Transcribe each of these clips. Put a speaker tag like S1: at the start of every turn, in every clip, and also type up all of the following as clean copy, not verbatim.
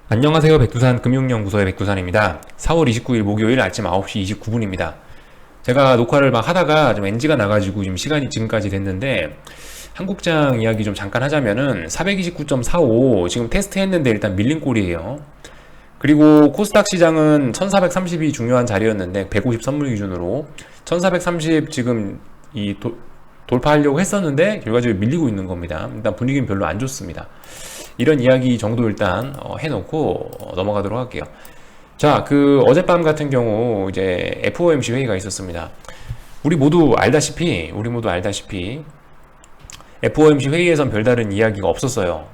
S1: 안녕하세요. 백두산 금융연구소의 백두산입니다. 4월 29일 목요일 아침 9시 29분입니다. 제가 녹화를 막 하다가 좀 NG가 나가지고 지금 시간이 지금까지 됐는데, 한국장 이야기 좀 잠깐 하자면은 429.45 지금 테스트 했는데 일단 밀린 꼴이에요. 그리고 코스닥 시장은 1430이 중요한 자리였는데 150 선물 기준으로 1430 지금 돌파하려고 했었는데 결과적으로 밀리고 있는 겁니다. 일단 분위기는 별로 안 좋습니다. 이런 이야기 정도 일단 해놓고 넘어가도록 할게요. 자, 어젯밤 같은 경우 이제 FOMC 회의가 있었습니다. 우리 모두 알다시피 FOMC 회의에선 별다른 이야기가 없었어요.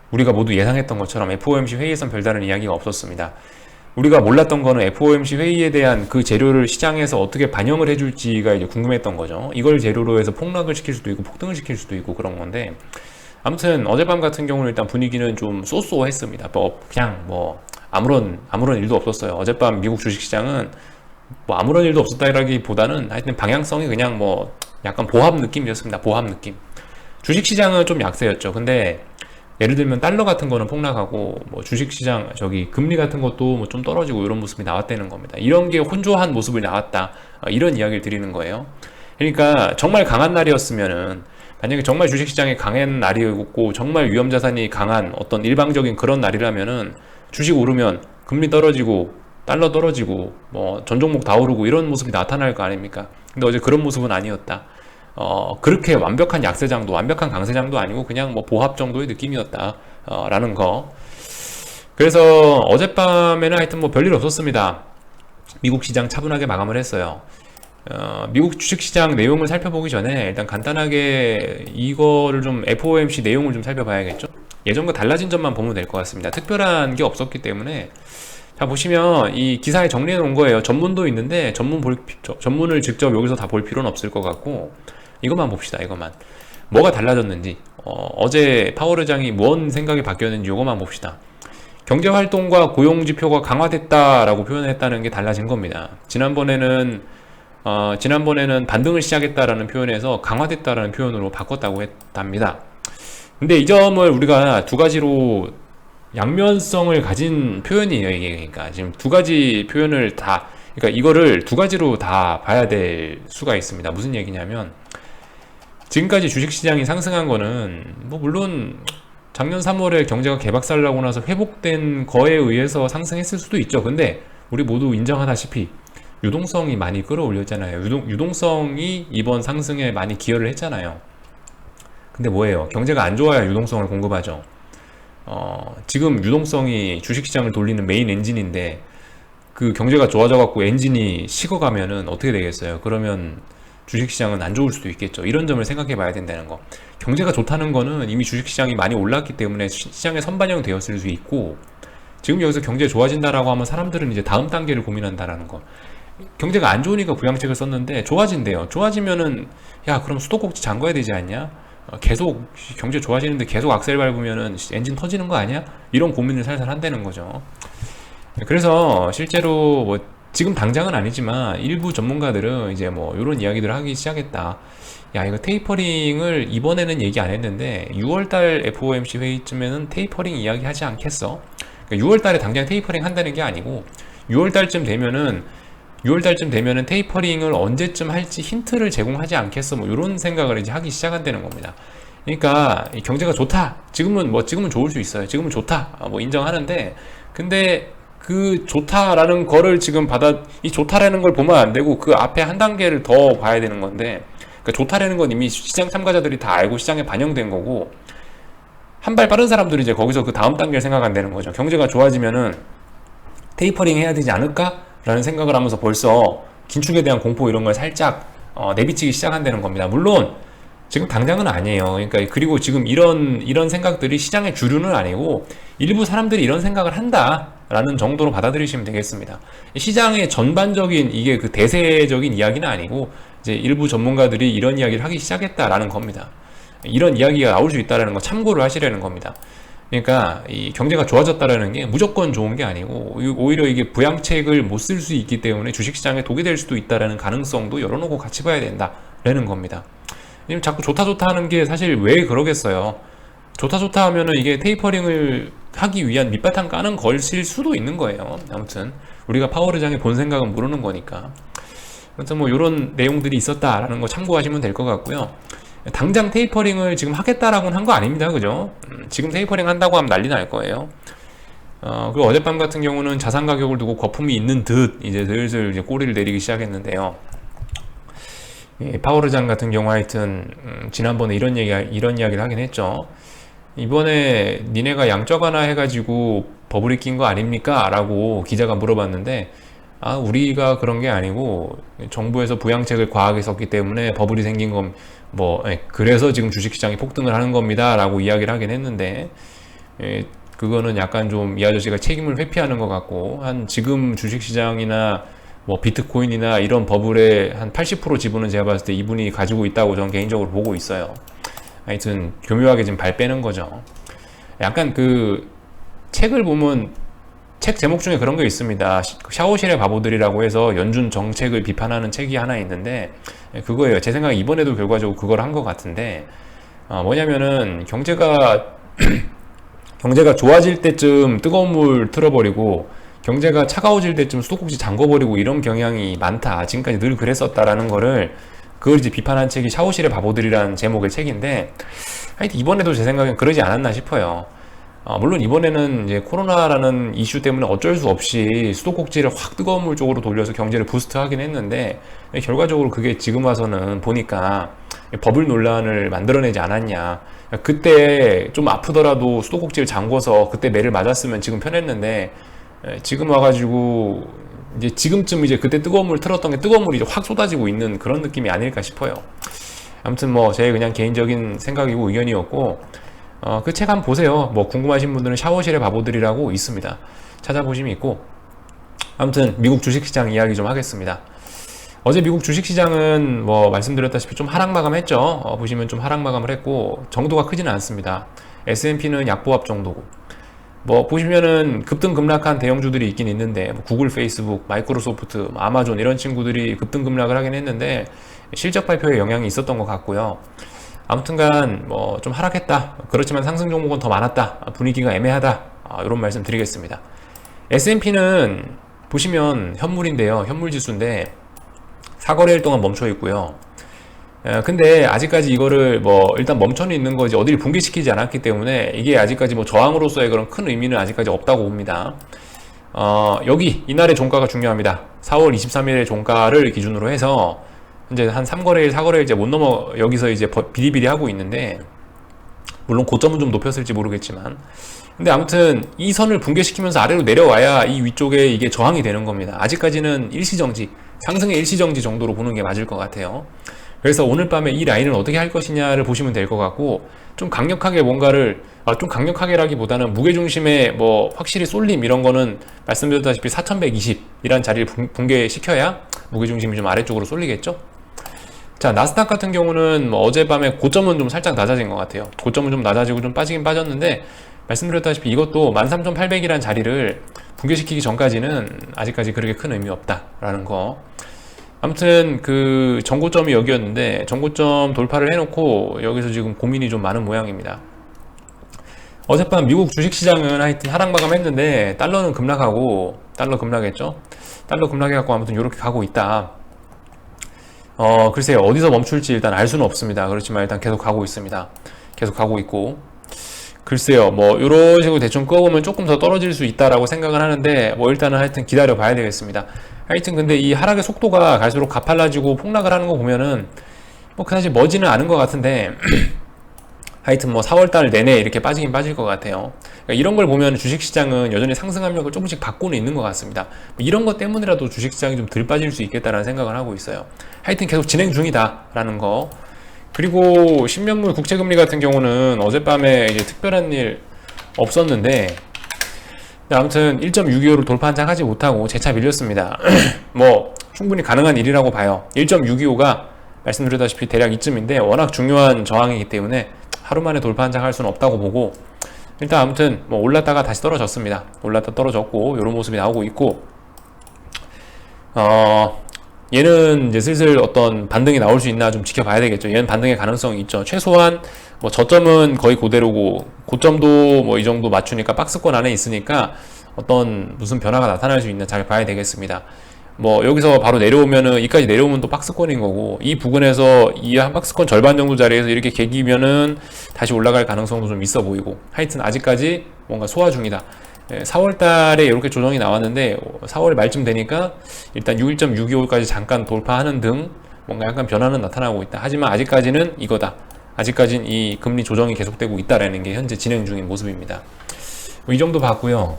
S1: 우리가 모두 예상했던 것처럼 FOMC 회의에선 별다른 이야기가 없었습니다. 우리가 몰랐던 거는 FOMC 회의에 대한 그 재료를 시장에서 어떻게 반영을 해줄지가 이제 궁금했던 거죠. 이걸 재료로 해서 폭락을 시킬 수도 있고 폭등을 시킬 수도 있고 그런 건데, 아무튼 어젯밤 같은 경우는 일단 분위기는 좀 쏘쏘했습니다. 그냥 아무런 일도 없었어요. 어젯밤 미국 주식시장은 아무런 일도 없었다라기보다는 하여튼 방향성이 그냥 약간 보합 느낌이었습니다. 보합 느낌. 주식시장은 좀 약세였죠. 근데 예를 들면 달러 같은 거는 폭락하고 주식시장 금리 같은 것도 좀 떨어지고 이런 모습이 나왔다는 겁니다. 이런 게 혼조한 모습을 나왔다. 이런 이야기를 드리는 거예요. 그러니까 정말 강한 날이었으면은, 만약에 정말 주식시장이 강한 날이었고 정말 위험자산이 강한 어떤 일방적인 그런 날이라면은 주식 오르면 금리 떨어지고 달러 떨어지고 전 종목 다 오르고 이런 모습이 나타날 거 아닙니까? 근데 어제 그런 모습은 아니었다. 그렇게 완벽한 약세장도 완벽한 강세장도 아니고 그냥 보합 정도의 느낌이었다. 라는 거. 그래서 어젯밤에는 하여튼 별일 없었습니다. 미국 시장 차분하게 마감을 했어요. 미국 주식시장 내용을 살펴보기 전에 일단 간단하게 이거를 좀 FOMC 내용을 좀 살펴봐야겠죠. 예전과 달라진 점만 보면 될 것 같습니다. 특별한 게 없었기 때문에. 자, 보시면 이 기사에 정리해 놓은 거예요. 전문도 있는데 전문을 직접 여기서 다 볼 필요는 없을 것 같고, 이것만 봅시다. 이것만 뭐가 달라졌는지, 어제 파월 의장이 뭔 생각이 바뀌었는지 이것만 봅시다. 경제활동과 고용지표가 강화됐다라고 표현했다는 게 달라진 겁니다. 지난번에는 반등을 시작했다라는 표현에서 강화됐다라는 표현으로 바꿨다고 했답니다. 근데 이 점을 우리가 두 가지로 양면성을 가진 표현이에요. 이게 그러니까 지금 두 가지 표현을 다, 그러니까 이거를 두 가지로 다 봐야 될 수가 있습니다. 무슨 얘기냐면, 지금까지 주식시장이 상승한 거는 물론 작년 3월에 경제가 개박살나고 나서 회복된 거에 의해서 상승했을 수도 있죠. 근데 우리 모두 인정하다시피 유동성이 많이 끌어올렸잖아요. 유동성이 이번 상승에 많이 기여를 했잖아요. 근데 뭐예요? 경제가 안 좋아야 유동성을 공급하죠. 지금 유동성이 주식시장을 돌리는 메인 엔진인데, 그 경제가 좋아져갖고 엔진이 식어가면은 어떻게 되겠어요? 그러면 주식시장은 안 좋을 수도 있겠죠. 이런 점을 생각해 봐야 된다는 거. 경제가 좋다는 거는 이미 주식시장이 많이 올랐기 때문에 시장에 선반영 되었을 수 있고, 지금 여기서 경제 좋아진다라고 하면 사람들은 이제 다음 단계를 고민한다라는 거. 경제가 안 좋으니까 부양책을 썼는데 좋아진대요. 좋아지면은 야, 그럼 수도꼭지 잠궈야 되지 않냐? 계속 경제 좋아지는데 계속 악셀 밟으면은 엔진 터지는 거 아니야? 이런 고민을 살살 한다는 거죠. 그래서 실제로 지금 당장은 아니지만 일부 전문가들은 이제 이런 이야기들을 하기 시작했다. 야, 이거 테이퍼링을 이번에는 얘기 안 했는데 6월달 FOMC 회의쯤에는 테이퍼링 이야기 하지 않겠어? 그러니까 6월달에 당장 테이퍼링 한다는 게 아니고 6월달쯤 되면은 테이퍼링을 언제쯤 할지 힌트를 제공하지 않겠어? 이런 생각을 이제 하기 시작한다는 겁니다. 그러니까 이 경제가 좋다. 지금은 좋을 수 있어요. 지금은 좋다. 인정하는데, 근데 그 좋다라는 거를 이 좋다라는 걸 보면 안 되고 그 앞에 한 단계를 더 봐야 되는 건데, 그러니까 좋다라는 건 이미 시장 참가자들이 다 알고 시장에 반영된 거고, 한 발 빠른 사람들이 이제 거기서 그 다음 단계를 생각한다는 거죠. 경제가 좋아지면은 테이퍼링 해야 되지 않을까? 라는 생각을 하면서 벌써 긴축에 대한 공포 이런 걸 살짝 내비치기 시작한다는 겁니다. 물론 지금 당장은 아니에요. 그러니까 그리고 지금 이런 생각들이 시장의 주류는 아니고 일부 사람들이 이런 생각을 한다라는 정도로 받아들이시면 되겠습니다. 시장의 전반적인 이게 그 대세적인 이야기는 아니고 이제 일부 전문가들이 이런 이야기를 하기 시작했다라는 겁니다. 이런 이야기가 나올 수 있다라는 거 참고를 하시라는 겁니다. 그러니까 이 경제가 좋아졌다라는 게 무조건 좋은 게 아니고 오히려 이게 부양책을 못 쓸 수 있기 때문에 주식시장에 독이 될 수도 있다라는 가능성도 열어놓고 같이 봐야 된다라는 겁니다. 자꾸 좋다 하는 게 사실 왜 그러겠어요. 좋다 하면은 이게 테이퍼링을 하기 위한 밑바탕 까는 것일 수도 있는 거예요. 아무튼 우리가 파월의장의 본 생각은 모르는 거니까. 아무튼 뭐 이런 내용들이 있었다라는 거 참고하시면 될 것 같고요. 당장 테이퍼링을 지금 하겠다라고는 한 거 아닙니다. 그죠? 지금 테이퍼링 한다고 하면 난리 날 거예요. 그리고 어젯밤 같은 경우는 자산 가격을 두고 거품이 있는 듯 이제 슬슬 이제 꼬리를 내리기 시작했는데요. 파월의장 같은 경우 하여튼 지난번에 이런 이야기를 하긴 했죠. 이번에 니네가 양적 완화 해가지고 버블이 낀 거 아닙니까? 라고 기자가 물어봤는데, 우리가 그런 게 아니고 정부에서 부양책을 과하게 썼기 때문에 버블이 생긴 건 그래서 지금 주식시장이 폭등을 하는 겁니다 라고 이야기를 하긴 했는데, 그거는 약간 좀 이 아저씨가 책임을 회피하는 것 같고, 한 지금 주식시장이나 뭐 비트코인이나 이런 버블의 한 80% 지분은 제가 봤을 때 이분이 가지고 있다고 저는 개인적으로 보고 있어요. 하여튼 교묘하게 지금 발 빼는 거죠. 약간 그 책을 보면 책 제목 중에 그런 게 있습니다. 샤워실의 바보들이라고 해서 연준 정책을 비판하는 책이 하나 있는데, 그거예요. 제 생각에 이번에도 결과적으로 그걸 한 것 같은데, 뭐냐면은 경제가 좋아질 때쯤 뜨거운 물 틀어버리고 경제가 차가워질 때쯤 수도꼭지 잠궈버리고 이런 경향이 많다. 지금까지 늘 그랬었다라는 거를 그걸 이제 비판한 책이 샤워실의 바보들이라는 제목의 책인데, 하여튼 이번에도 제 생각엔 그러지 않았나 싶어요. 물론 이번에는 이제 코로나라는 이슈 때문에 어쩔 수 없이 수도꼭지를 확 뜨거운 물 쪽으로 돌려서 경제를 부스트하긴 했는데, 결과적으로 그게 지금 와서는 보니까 버블 논란을 만들어내지 않았냐. 그때 좀 아프더라도 수도꼭지를 잠궈서 그때 매를 맞았으면 지금 편했는데, 지금 와가지고 이제 지금쯤 이제 그때 뜨거운 물 틀었던 게 뜨거운 물이 이제 확 쏟아지고 있는 그런 느낌이 아닐까 싶어요. 아무튼 뭐 제 그냥 개인적인 생각이고 의견이었고, 그 책 한번 보세요. 뭐 궁금하신 분들은 샤워실의 바보들이라고 있습니다. 찾아보시면 있고, 아무튼 미국 주식시장 이야기 좀 하겠습니다. 어제 미국 주식시장은 뭐 말씀드렸다시피 좀 하락 마감했죠. 보시면 좀 하락 마감을 했고 정도가 크지는 않습니다. S&P는 약보합 정도고, 뭐 보시면은 급등 급락한 대형주들이 있긴 있는데, 뭐 구글, 페이스북, 마이크로소프트, 아마존 이런 친구들이 급등 급락을 하긴 했는데 실적 발표에 영향이 있었던 것 같고요. 아무튼간 뭐 좀 하락했다. 그렇지만 상승 종목은 더 많았다. 분위기가 애매하다. 이런 말씀 드리겠습니다. S&P는 보시면 현물인데요. 현물 지수인데 4거래일 동안 멈춰 있고요. 근데 아직까지 이거를 뭐 일단 멈춰는 있는 거지 어디를 붕괴시키지 않았기 때문에 이게 아직까지 뭐 저항으로서의 그런 큰 의미는 아직까지 없다고 봅니다. 여기 이날의 종가가 중요합니다. 4월 23일의 종가를 기준으로 해서 이제 한 3거래일, 4거래일 이제 못 넘어 여기서 이제 비리비리 하고 있는데, 물론 고점은 좀 높였을지 모르겠지만, 근데 아무튼 이 선을 붕괴시키면서 아래로 내려와야 이 위쪽에 이게 저항이 되는 겁니다. 아직까지는 일시정지, 상승의 일시정지 정도로 보는 게 맞을 것 같아요. 그래서 오늘 밤에 이 라인을 어떻게 할 것이냐를 보시면 될 것 같고, 좀 강력하게 뭔가를 좀 강력하게라기보다는 무게중심의 뭐 확실히 쏠림 이런 거는 말씀드렸다시피 4120이란 자리를 붕괴시켜야 무게중심이 좀 아래쪽으로 쏠리겠죠. 자, 나스닥 같은 경우는 뭐 어젯밤에 고점은 좀 살짝 낮아진 것 같아요. 고점은 좀 낮아지고 좀 빠지긴 빠졌는데, 말씀드렸다시피 이것도 13,800이라는 자리를 붕괴시키기 전까지는 아직까지 그렇게 큰 의미 없다라는 거. 아무튼 그 전고점이 여기였는데 전고점 돌파를 해놓고 여기서 지금 고민이 좀 많은 모양입니다. 어젯밤 미국 주식시장은 하여튼 하락 마감했는데 달러는 급락하고, 달러 급락했죠. 달러 급락해갖고 아무튼 이렇게 가고 있다. 글쎄요, 어디서 멈출지 일단 알 수는 없습니다. 그렇지만 일단 계속 가고 있습니다. 계속 가고 있고, 글쎄요, 뭐 이런 식으로 대충 끄어보면 조금 더 떨어질 수 있다라고 생각을 하는데, 뭐 일단은 하여튼 기다려 봐야 되겠습니다. 하여튼 근데 이 하락의 속도가 갈수록 가팔라지고 폭락을 하는 거 보면은 뭐 그다지 머지는 않은 것 같은데 하여튼 뭐 4월달 내내 이렇게 빠지긴 빠질 것 같아요. 그러니까 이런 걸 보면 주식시장은 여전히 상승 압력을 조금씩 받고는 있는 것 같습니다. 뭐 이런 것 때문이라도 주식시장이 좀 덜 빠질 수 있겠다라는 생각을 하고 있어요. 하여튼 계속 진행 중이다라는 거. 그리고 10년물 국채금리 같은 경우는 어젯밤에 이제 특별한 일 없었는데, 아무튼 1.625를 돌파 한 장 하지 못하고 재차 밀렸습니다. 뭐 충분히 가능한 일이라고 봐요. 1.625가 말씀드렸다시피 대략 이쯤인데 워낙 중요한 저항이기 때문에 하루 만에 돌파 한 장 할 수는 없다고 보고, 일단 아무튼 뭐 올랐다가 다시 떨어졌습니다. 올랐다 떨어졌고 이런 모습이 나오고 있고, 얘는 이제 슬슬 어떤 반등이 나올 수 있나 좀 지켜봐야 되겠죠. 얘는 반등의 가능성이 있죠. 최소한 뭐 저점은 거의 그대로고 고점도 뭐 이 정도 맞추니까 박스권 안에 있으니까 어떤 무슨 변화가 나타날 수 있나 잘 봐야 되겠습니다. 뭐 여기서 바로 내려오면은 이까지 내려오면 또 박스권인 거고, 이 부근에서 이 한 박스권 절반 정도 자리에서 이렇게 개기면은 다시 올라갈 가능성도 좀 있어 보이고, 하여튼 아직까지 뭔가 소화 중이다. 4월 달에 이렇게 조정이 나왔는데 4월 말쯤 되니까 일단 61.625까지 잠깐 돌파하는 등 뭔가 약간 변화는 나타나고 있다. 하지만 아직까지는 이거다. 아직까지는 이 금리 조정이 계속되고 있다라는 게 현재 진행 중인 모습입니다. 이 정도 봤고요.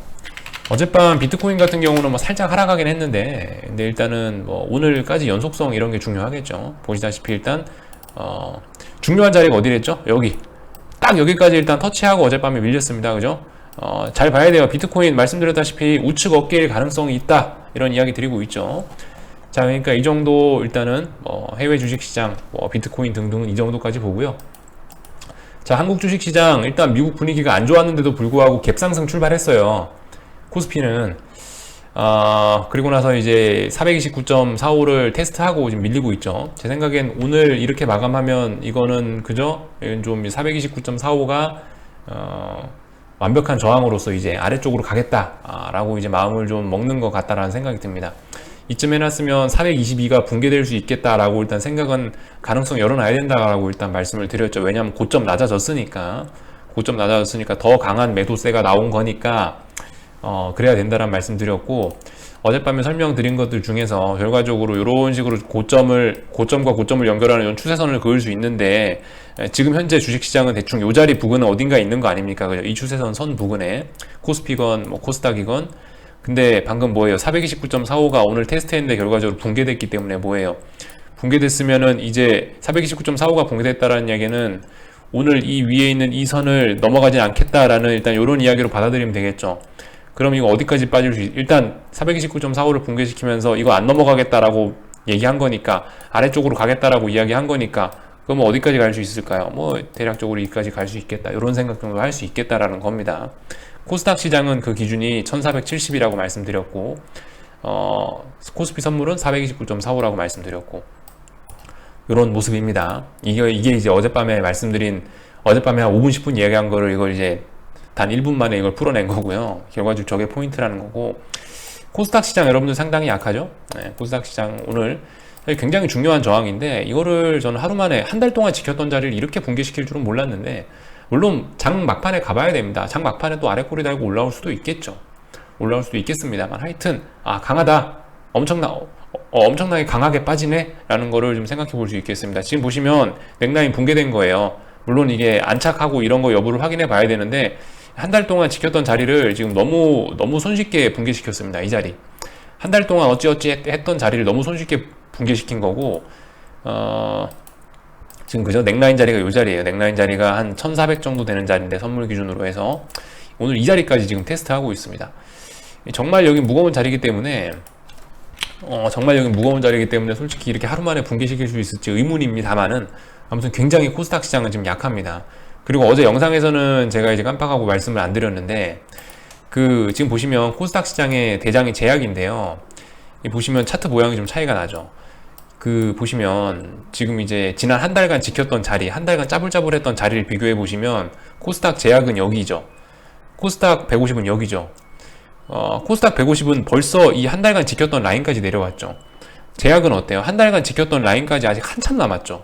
S1: 어젯밤 비트코인 같은 경우는 뭐 살짝 하락하긴 했는데, 근데 일단은 뭐 오늘까지 연속성 이런 게 중요하겠죠. 보시다시피 일단 중요한 자리가 어디랬죠? 여기 딱 여기까지 일단 터치하고 어젯밤에 밀렸습니다. 그죠? 잘 봐야 돼요. 비트코인 말씀드렸다시피 우측 어깨일 가능성이 있다, 이런 이야기 드리고 있죠. 자, 그러니까 이 정도 일단은 해외 주식시장, 비트코인 등등은 이 정도까지 보고요. 자, 한국 주식시장 일단 미국 분위기가 안 좋았는데도 불구하고 갭상승 출발했어요. 코스피는 그리고 나서 이제 429.45를 테스트하고 지금 밀리고 있죠. 제 생각엔 오늘 이렇게 마감하면 이거는 그죠? 좀 429.45가 완벽한 저항으로서 이제 아래쪽으로 가겠다라고 이제 마음을 좀 먹는 것 같다라는 생각이 듭니다. 이쯤 해놨으면 422가 붕괴될 수 있겠다라고 일단 생각은 가능성 열어놔야 된다라고 일단 말씀을 드렸죠. 왜냐하면 고점 낮아졌으니까 더 강한 매도세가 나온 거니까 그래야 된다라는 말씀 드렸고, 어젯밤에 설명드린 것들 중에서 결과적으로 이런 식으로 고점과 고점을 연결하는 이런 추세선을 그을 수 있는데, 지금 현재 주식시장은 대충 요 자리 부근은 어딘가 있는 거 아닙니까? 그죠? 이 추세선 선 부근에 코스피건 뭐 코스닥이건. 근데 방금 뭐예요? 429.45가 오늘 테스트했는데 결과적으로 붕괴됐기 때문에 뭐예요? 붕괴됐으면은 이제 429.45가 붕괴됐다라는 이야기는 오늘 이 위에 있는 이 선을 넘어가지 않겠다라는 일단 이런 이야기로 받아들이면 되겠죠. 그럼 이거 어디까지 빠질 수 일단 429.45를 붕괴시키면서 이거 안 넘어가겠다라고 얘기한 거니까, 아래쪽으로 가겠다라고 이야기한 거니까, 그럼 어디까지 갈 수 있을까요? 뭐 대략적으로 여기까지 갈 수 있겠다, 이런 생각 정도 할 수 있겠다라는 겁니다. 코스닥 시장은 그 기준이 1470이라고 말씀드렸고, 코스피 선물은 429.45라고 말씀드렸고, 이런 모습입니다. 이게 이제 어젯밤에 한 5분 10분 이야기한 거를 이걸 이제 단 1분 만에 이걸 풀어낸 거고요. 결과적으로 저게 포인트라는 거고, 코스닥 시장 여러분들 상당히 약하죠? 네, 코스닥 시장 오늘 굉장히 중요한 저항인데, 이거를 저는 하루 만에 한 달 동안 지켰던 자리를 이렇게 붕괴시킬 줄은 몰랐는데, 물론 장 막판에 가봐야 됩니다. 장 막판에 또 아래 꼬리 달고 올라올 수도 있겠죠. 올라올 수도 있겠습니다만, 하여튼 강하다, 엄청나게 강하게 빠지네 라는 거를 좀 생각해 볼 수 있겠습니다. 지금 보시면 넥라인 붕괴된 거예요. 물론 이게 안착하고 이런 거 여부를 확인해 봐야 되는데, 한 달 동안 지켰던 자리를 지금 너무 손쉽게 붕괴시켰습니다. 이 자리 한 달 동안 어찌어찌 했던 자리를 너무 손쉽게 붕괴시킨 거고, 지금 그죠? 넥라인 자리가 이 자리예요. 넥라인 자리가 한 1400 정도 되는 자리인데, 선물 기준으로 해서 오늘 이 자리까지 지금 테스트하고 있습니다. 정말 여기 무거운 자리이기 때문에 솔직히 이렇게 하루 만에 붕괴시킬 수 있을지 의문입니다만은, 아무튼 굉장히 코스닥 시장은 지금 약합니다. 그리고 어제 영상에서는 제가 이제 깜빡하고 말씀을 안 드렸는데, 지금 보시면 코스닥 시장의 대장이 제약인데요. 보시면 차트 모양이 좀 차이가 나죠. 보시면 지금 이제 지난 한 달간 지켰던 자리, 한 달간 짜불짜불했던 자리를 비교해 보시면 코스닥 제약은 여기죠. 코스닥 150은 여기죠. 코스닥 150은 벌써 이 한 달간 지켰던 라인까지 내려왔죠. 제약은 어때요? 한 달간 지켰던 라인까지 아직 한참 남았죠.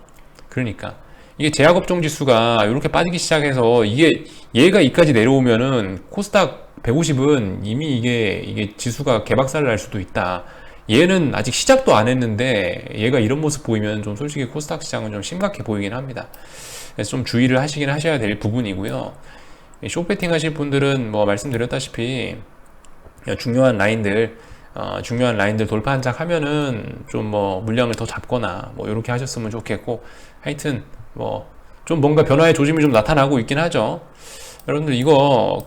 S1: 그러니까 이게 제약업종 지수가 이렇게 빠지기 시작해서 얘가 이까지 내려오면은 코스닥 150은 이미 이게 지수가 개박살 날 수도 있다. 얘는 아직 시작도 안 했는데 얘가 이런 모습 보이면 좀 솔직히 코스닥 시장은 좀 심각해 보이긴 합니다. 그래서 좀 주의를 하셔야 될 부분이고요. 숏배팅 하실 분들은 뭐 말씀드렸다시피 중요한 라인들 돌파 한 작 하면은 좀 뭐 물량을 더 잡거나 뭐 이렇게 하셨으면 좋겠고, 하여튼 뭐 좀 뭔가 변화의 조짐이 좀 나타나고 있긴 하죠. 여러분들 이거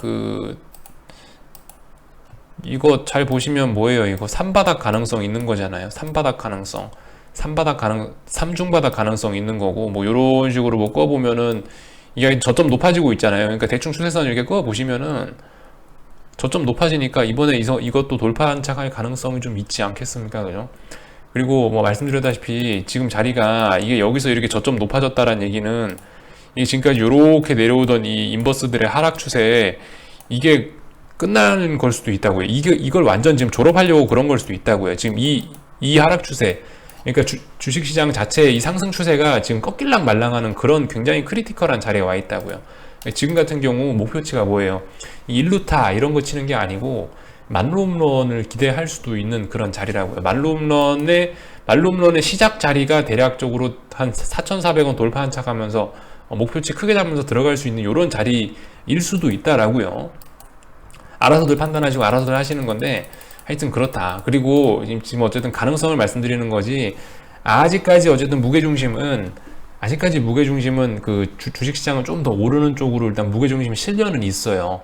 S1: 잘 보시면 뭐예요? 이거 3바닥 가능성 있는 거잖아요. 3바닥 가능성. 3중바닥 가능성 있는 거고, 뭐 이런 식으로 뭐 꺼보면은 이게 저점 높아지고 있잖아요. 그러니까 대충 추세선을 이렇게 꺼보시면은 저점 높아지니까 이번에 이것도 돌파 한착할 가능성이 좀 있지 않겠습니까? 그죠? 그리고 뭐 말씀드렸다시피 지금 자리가 이게 여기서 이렇게 저점 높아졌다라는 얘기는 이게 지금까지 이렇게 내려오던 이 인버스들의 하락 추세에 이게 끝나는 걸 수도 있다고요. 이걸 완전 지금 졸업하려고 그런 걸 수도 있다고요. 지금 이 하락 추세, 그러니까 주식시장 자체의 이 상승 추세가 지금 꺾일랑 말랑하는 그런 굉장히 크리티컬한 자리에 와 있다고요. 지금 같은 경우 목표치가 뭐예요? 1루타 이런 거 치는 게 아니고 만루홈런을 기대할 수도 있는 그런 자리라고요. 만루홈런의 시작 자리가 대략적으로 한 4,400원 돌파 한착하면서 목표치 크게 잡으면서 들어갈 수 있는 이런 자리일 수도 있다라고요. 알아서들 판단하시고 알아서들 하시는 건데 하여튼 그렇다. 그리고 지금 어쨌든 가능성을 말씀드리는 거지, 아직까지 어쨌든 무게중심은 그 주식시장은 좀 더 오르는 쪽으로 일단 무게중심이 실려는 있어요.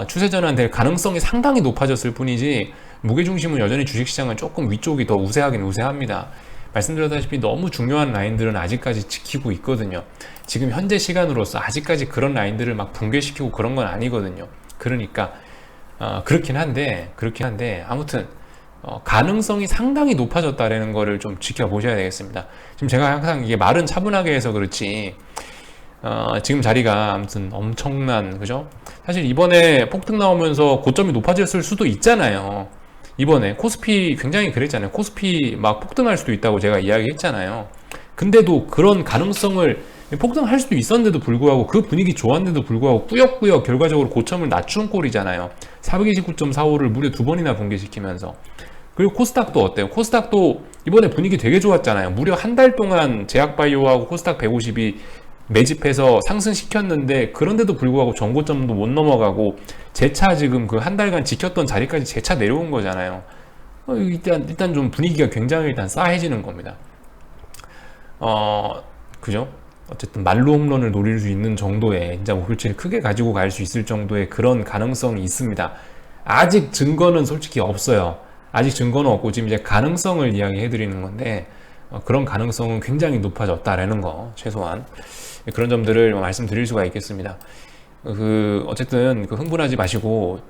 S1: 추세 전환될 가능성이 상당히 높아졌을 뿐이지 무게중심은 여전히 주식시장은 조금 위쪽이 더 우세하긴 우세합니다. 말씀드렸다시피 너무 중요한 라인들은 아직까지 지키고 있거든요. 지금 현재 시간으로서 아직까지 그런 라인들을 막 붕괴시키고 그런 건 아니거든요. 그러니까 그렇긴 한데 아무튼 가능성이 상당히 높아졌다라는 거를 좀 지켜보셔야 되겠습니다. 지금 제가 항상 이게 말은 차분하게 해서 그렇지 지금 자리가 아무튼 엄청난, 그죠? 사실 이번에 폭등 나오면서 고점이 높아졌을 수도 있잖아요. 이번에 코스피 굉장히 그랬잖아요. 코스피 막 폭등할 수도 있다고 제가 이야기했잖아요. 근데도 그런 가능성을, 폭등할 수도 있었는데도 불구하고 그 분위기 좋았는데도 불구하고 꾸역꾸역 결과적으로 고점을 낮춘 꼴이잖아요. 429.45를 무려 2번이나 붕괴시키면서. 그리고 코스닥도 어때요? 코스닥도 이번에 분위기 되게 좋았잖아요. 무려 한 달 동안 제약바이오하고 코스닥 150이 매집해서 상승시켰는데, 그런데도 불구하고 전고점도 못 넘어가고 재차 지금 그 한 달간 지켰던 자리까지 재차 내려온 거잖아요. 일단 좀 분위기가 굉장히 일단 싸해지는 겁니다. 그죠? 어쨌든 말로 홈런을 노릴 수 있는 정도의 진짜 목표치를 크게 가지고 갈 수 있을 정도의 그런 가능성이 있습니다. 아직 증거는 솔직히 없어요. 아직 증거는 없고 지금 이제 가능성을 이야기해 드리는 건데, 그런 가능성은 굉장히 높아졌다라는 거, 최소한 그런 점들을 말씀드릴 수가 있겠습니다. 어쨌든 흥분하지 마시고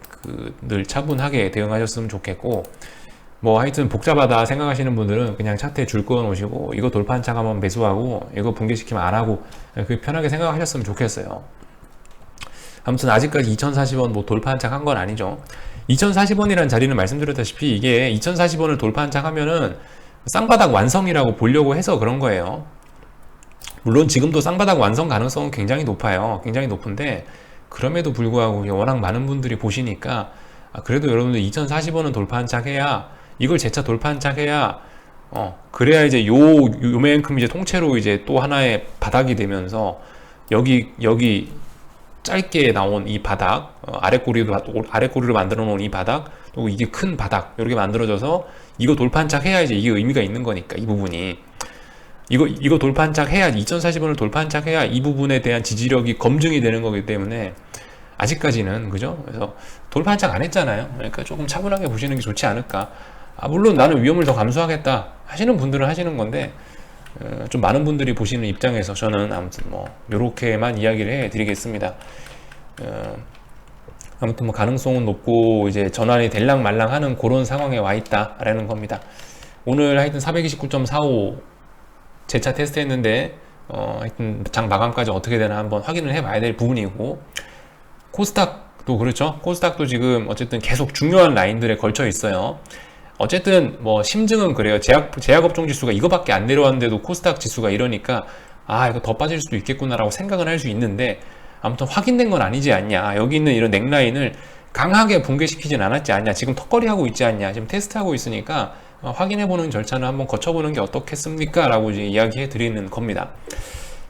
S1: 늘 차분하게 대응하셨으면 좋겠고, 뭐 하여튼 복잡하다 생각하시는 분들은 그냥 차트에 줄 그어 놓으시고 이거 돌파 한착 하면 매수하고 이거 붕괴시키면 안 하고 그렇게 편하게 생각하셨으면 좋겠어요. 아무튼 아직까지 2040원 뭐 돌파 한착 한 건 아니죠. 2040원이라는 자리는 말씀드렸다시피 이게 2040원을 돌파 한착 하면은 쌍바닥 완성이라고 보려고 해서 그런 거예요. 물론 지금도 쌍바닥 완성 가능성은 굉장히 높아요. 굉장히 높은데 그럼에도 불구하고 워낙 많은 분들이 보시니까 그래도 여러분들 2040원은 돌파 한착 해야, 이걸 재차 돌파 한착 해야 그래야 이제 요만큼 이제 통째로 이제 또 하나의 바닥이 되면서 여기 짧게 나온 이 바닥, 아랫꼬리로 만들어 놓은 이 바닥, 또 이게 큰 바닥 이렇게 만들어져서 이거 돌파 한착 해야 이제 이게 의미가 있는 거니까, 이 부분이 이거 돌파 한착 해야, 2040원을 돌파 한착 해야 이 부분에 대한 지지력이 검증이 되는 거기 때문에 아직까지는, 그죠? 그래서 돌파 한착 안 했잖아요. 그러니까 조금 차분하게 보시는 게 좋지 않을까. 물론 나는 위험을 더 감수하겠다 하시는 분들은 하시는 건데, 좀 많은 분들이 보시는 입장에서 저는 아무튼 뭐 요렇게만 이야기를 해 드리겠습니다. 아무튼 뭐 가능성은 높고 이제 전환이 될랑 말랑 하는 그런 상황에 와 있다라는 겁니다. 오늘 하여튼 429.45 재차 테스트 했는데 하여튼 장 마감까지 어떻게 되나 한번 확인을 해 봐야 될 부분이고, 코스닥도 그렇죠. 코스닥도 지금 어쨌든 계속 중요한 라인들에 걸쳐 있어요. 어쨌든 뭐 심증은 그래요. 제약업종 지수가 이거밖에 안 내려왔는데도 코스닥 지수가 이러니까 이거 더 빠질 수도 있겠구나라고 생각은 할 수 있는데, 아무튼 확인된 건 아니지 않냐. 여기 있는 이런 넥라인을 강하게 붕괴시키진 않았지 않냐. 지금 턱걸이 하고 있지 않냐. 지금 테스트하고 있으니까 확인해보는 절차는 한번 거쳐보는 게 어떻겠습니까? 라고 이제 이야기해 드리는 겁니다.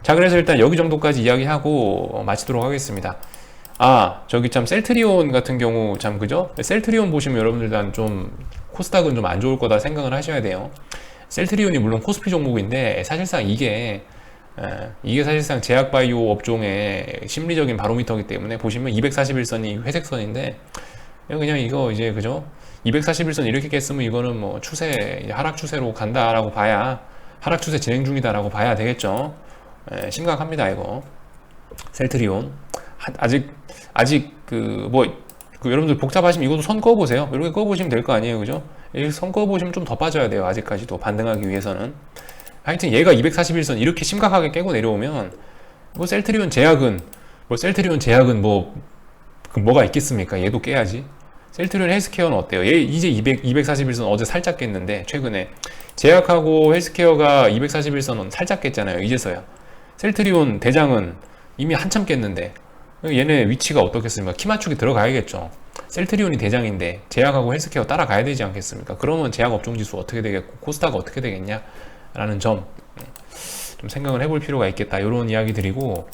S1: 자, 그래서 일단 여기 정도까지 이야기하고 마치도록 하겠습니다. 저기 참 셀트리온 같은 경우 참, 그죠? 셀트리온 보시면 여러분들 좀 코스닥은 좀 안 좋을 거다 생각을 하셔야 돼요. 셀트리온이 물론 코스피 종목인데 사실상 이게 사실상 제약바이오 업종의 심리적인 바로미터이기 때문에, 보시면 241선이 회색선인데 그냥 이거 이제, 그죠? 241선 이렇게 깼으면 이거는 뭐 하락 추세로 간다라고 봐야, 하락 추세 진행 중이다라고 봐야 되겠죠. 심각합니다 이거. 셀트리온 아직 뭐 그 여러분들 복잡하시면 이것도 선 그어보세요. 이렇게 그어보시면 될 거 아니에요, 그죠? 이 선 그어보시면 좀 더 빠져야 돼요. 아직까지도 반등하기 위해서는. 하여튼 얘가 241선 이렇게 심각하게 깨고 내려오면 뭐 셀트리온 제약은 그 뭐가 있겠습니까? 얘도 깨야지. 셀트리온 헬스케어는 어때요? 얘 이제 241선 어제 살짝 깼는데 최근에 제약하고 헬스케어가 241선은 살짝 깼잖아요. 이제서야. 셀트리온 대장은 이미 한참 깼는데 얘네 위치가 어떻겠습니까? 키 맞추기 들어가야겠죠. 셀트리온이 대장인데 제약하고 헬스케어 따라가야 되지 않겠습니까? 그러면 제약 업종지수 어떻게 되겠고 코스닥 어떻게 되겠냐 라는 점 좀 생각을 해볼 필요가 있겠다, 이런 이야기 드리고,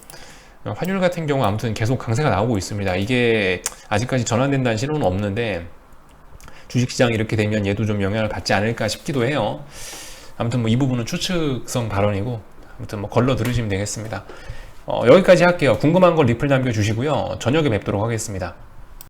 S1: 환율 같은 경우 아무튼 계속 강세가 나오고 있습니다. 이게 아직까지 전환된다는 신호는 없는데 주식시장이 이렇게 되면 얘도 좀 영향을 받지 않을까 싶기도 해요. 아무튼 뭐 이 부분은 추측성 발언이고, 아무튼 뭐 걸러 들으시면 되겠습니다. 여기까지 할게요. 궁금한 걸 리플 남겨주시고요. 저녁에 뵙도록 하겠습니다.